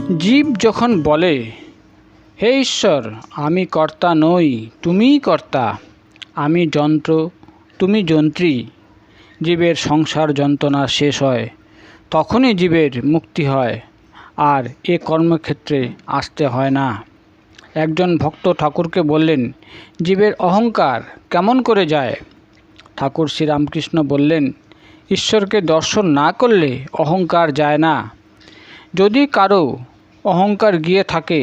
জীব যখন বলে, হে ঈশ্বর, আমি কর্তা নই, তুমিই কর্তা, আমি যন্ত্র, তুমি যন্ত্রী, জীবের সংসার যন্ত্রণা শেষ হয়, তখনই জীবের মুক্তি হয়, আর এ কর্মক্ষেত্রে আসতে হয় না। একজন ভক্ত ঠাকুরকে বললেন, জীবের অহংকার কেমন করে যায়? ঠাকুর শ্রীরামকৃষ্ণ বললেন, ঈশ্বরকে দর্শন না করলে অহংকার যায় না। যদি কারো অহংকার গিয়ে থাকে,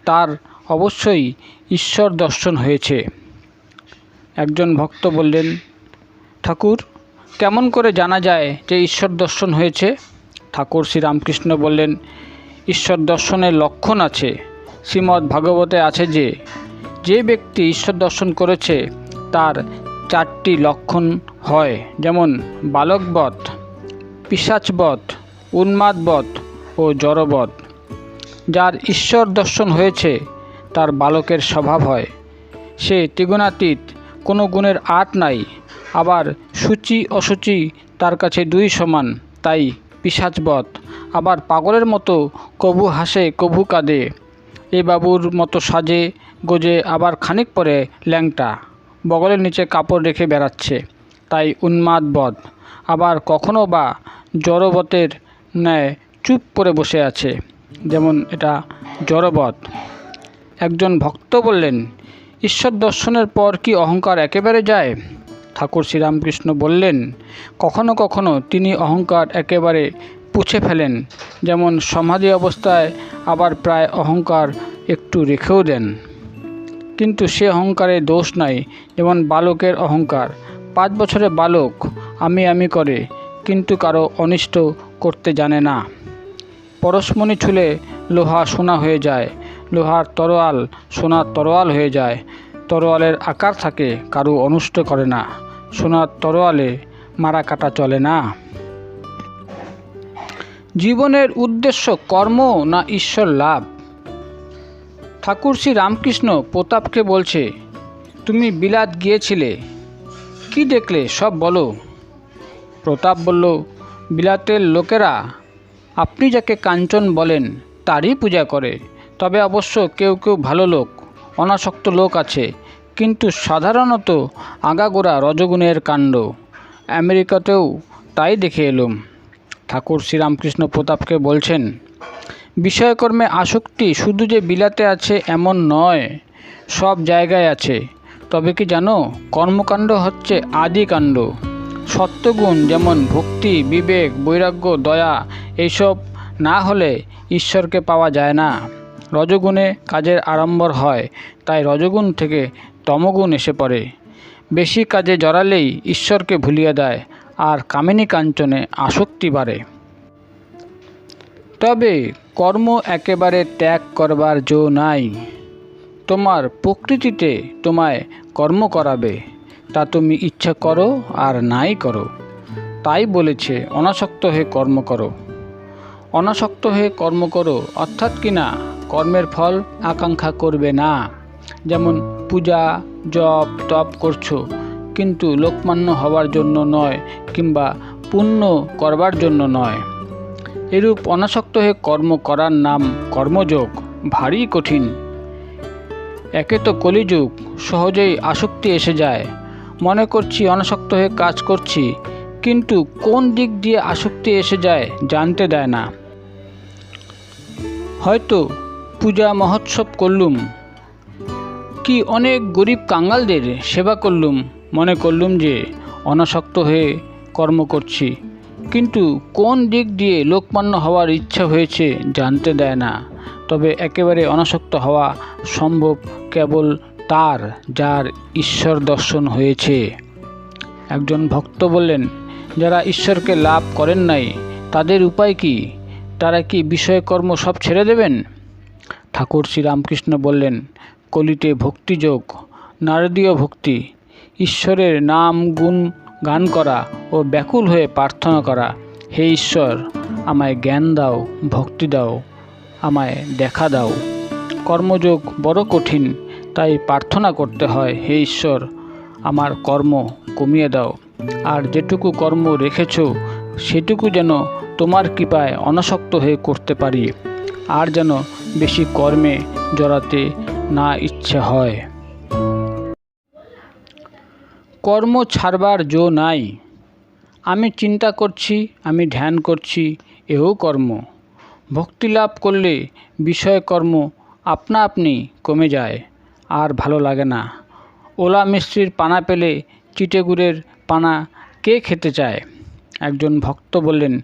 তার অবশ্যই ঈশ্বর দর্শন হয়েছে। একজন ভক্ত বললেন, ঠাকুর, কেমন করে জানা যায় যে ঈশ্বর দর্শন হয়েছে? ঠাকুর শ্রীরামকৃষ্ণ বললেন, ঈশ্বর দর্শনের লক্ষণ আছে। শ্রীমদ্ ভাগবতে আছে যে ব্যক্তি ঈশ্বর দর্শন করেছে তার 4টি লক্ষণ হয়, যেমন বালকবধ, পিশাচবধ, উন্মাদবধ ও জড়বধ। যার ঈশ্বর দর্শন হয়েছে তার বালকের স্বভাব হয়, সে ত্রিগুণাতীত, কোনো গুণের আট নাই, আবার সূচি অসুচি তার কাছে 2 সমান, তাই পিশাচবধ। আবার পাগলের মতো কভু হাসে কভু কাঁদে, এ বাবুর মতো সাজে গোজে, আবার খানিক পরে ল্যাংটা, বগলের নিচে কাপড় রেখে বেড়াচ্ছে, তাই উন্মাদবধ। আবার কখনো বা জড়বতের ন্যায় চুপ করে বসে আছে, যেমন এটা জড়বধ। একজন ভক্ত বললেন, ঈশ্বর দর্শনের পর কি অহংকার একেবারে যায়? ঠাকুর শ্রীরামকৃষ্ণ বললেন, কখনো কখনো তিনি অহংকার একেবারে পুছে ফেলেন, যেমন সমাধি অবস্থায়, আবার প্রায় অহংকার একটু রেখেও দেন। কিন্তু সে অহংকারে দোষ নাই, যেমন বালকের অহংকার। 5 বছরের বালক আমি করে, কিন্তু কারো অনিষ্ট করতে জানে না। পরশমণি ছুলে লোহা সোনা হয়ে যায়, লোহার তরোয়াল সোনার তরোয়াল হয়ে যায়। তরোয়ালের আকার থাকে, কারো অনিষ্ট করে না। সোনার তরোয়ালে মারা কাটা চলে না। জীবনের উদ্দেশ্য কর্ম না ঈশ্বর লাভ? ঠাকুর শ্রী রামকৃষ্ণ প্রতাপকে বলছে, তুমি বিলাত গিয়েছিলে, কি দেখলে সব বলো। প্রতাপ বলল, বিলাতের লোকেরা আপনি যাকে কাঞ্চন বলেন তারই পূজা করে। তবে অবশ্য কেউ কেউ ভালো লোক, অনাসক্ত লোক আছে, কিন্তু সাধারণত আগাগোড়া রজগুণের কাণ্ড। আমেরিকাতেও তাই দেখে এলুম। ঠাকুর শ্রীরামকৃষ্ণ প্রতাপকে বলছেন, বিষয়কর্মে আসক্তি শুধু যে বিলাতে আছে এমন নয়, সব জায়গায় আছে। তবে কি জানো, কর্মকাণ্ড হচ্ছে আদিকাণ্ড। সত্যগুণ যেমন ভক্তি, বিবেক, বৈরাগ্য, দয়া, এইসব না হলে ঈশ্বরকে পাওয়া যায় না। রজগুণে কাজের আড়ম্বর হয়, তাই রজগুণ থেকে তমগুণ এসে পড়ে। বেশি কাজে জড়ালেই ঈশ্বরকে ভুলিয়ে দেয়, আর কামিনী কাঞ্চনে আসক্তি বাড়ে। তবে কর্ম একেবারে ত্যাগ করবার জো নাই। তোমার প্রকৃতিতে তোমায় কর্ম করাবে, তা তুমি ইচ্ছা করো আর নাই করো। তাই বলেছে অনাসক্ত হয়ে কর্ম করো। অনাসক্ত হয়ে কর্ম করো অর্থাৎ কিনা কর্মের ফল আকাঙ্ক্ষা করবে না। যেমন পূজা, জপ, তপ করছো, কিন্তু লোকমান্য হওয়ার জন্য নয়, কিংবা পুণ্য করবার জন্য নয়। এরূপ অনাসক্ত হয়ে কর্ম করার নাম কর্মযোগ। ভারী কঠিন। একে তো কলিযুগ, সহজেই আসক্তি এসে যায়। মনে করছি অনাসক্ত হয়ে কাজ করছি, কিন্তু কোন দিক দিয়ে আসক্তি এসে যায় জানতে দেয় না। হয়তো পূজা মহোৎসব করলুম, কি অনেক গরিব কাঙ্গালদের সেবা করলুম, মনে করলুম যে অনাসক্ত হয়ে কর্ম করছি, কিন্তু কোন দিক দিয়ে লোকমান্য হওয়ার ইচ্ছা হয়েছে জানতে দেয় না। তবে একেবারে অনাসক্ত হওয়া সম্ভব কেবল তার যার ঈশ্বর দর্শন হয়েছে। একজন ভক্ত বললেন, যারা ঈশ্বরকে লাভ করেন নাই তাদের উপায় কি? তারা কি বিষয়কর্ম সব ছেড়ে দেবেন? ঠাকুর শ্রীরামকৃষ্ণ বললেন, কলিতে ভক্তিযোগ, নারদীয় ভক্তি, ঈশ্বরের নাম গুণ গান করা ও ব্যাকুল হয়ে প্রার্থনা করা, হে ঈশ্বর, আমায় জ্ঞান দাও, ভক্তি দাও, আমায় দেখা দাও। কর্মযোগ বড় কঠিন, তাই প্রার্থনা করতে হয়, হে ঈশ্বর, আমার কর্ম কমিয়ে দাও, আর যেটুকু কর্ম রেখেছ সেটুকু যেন তোমার কৃপায় অনাসক্ত হয়ে করতে পারি। আর যেন বেশি কর্মে জড়াতে না ইচ্ছে হয়। কর্ম ছাড়বার জো নাই। আমি চিন্তা করছি, আমি ধ্যান করছি, এও কর্ম। ভক্তি লাভ করলে বিষয় কর্ম আপনা আপনি কমে যায়, আর ভালো লাগে না। ওলা মিস্ত্রির পানা পেলে চিটেগুড়ের পানা কে খেতে চায়? একজন ভক্ত বললেন,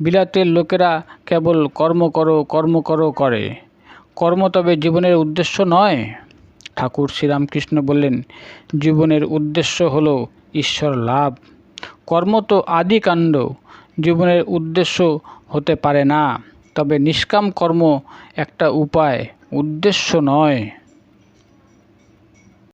বিলাতের লোকেরা কেবল কর্ম করো কর্ম করো করে, কর্ম তবে জীবনের উদ্দেশ্য নয়। ঠাকুর শ্রীরামকৃষ্ণ বললেন, জীবনের উদ্দেশ্য হলো ঈশ্বর লাভ। কর্ম তো আদি কাণ্ড, জীবনের উদ্দেশ্য হতে পারে না। তবে নিষ্কাম কর্ম একটা উপায়, উদ্দেশ্য নয়।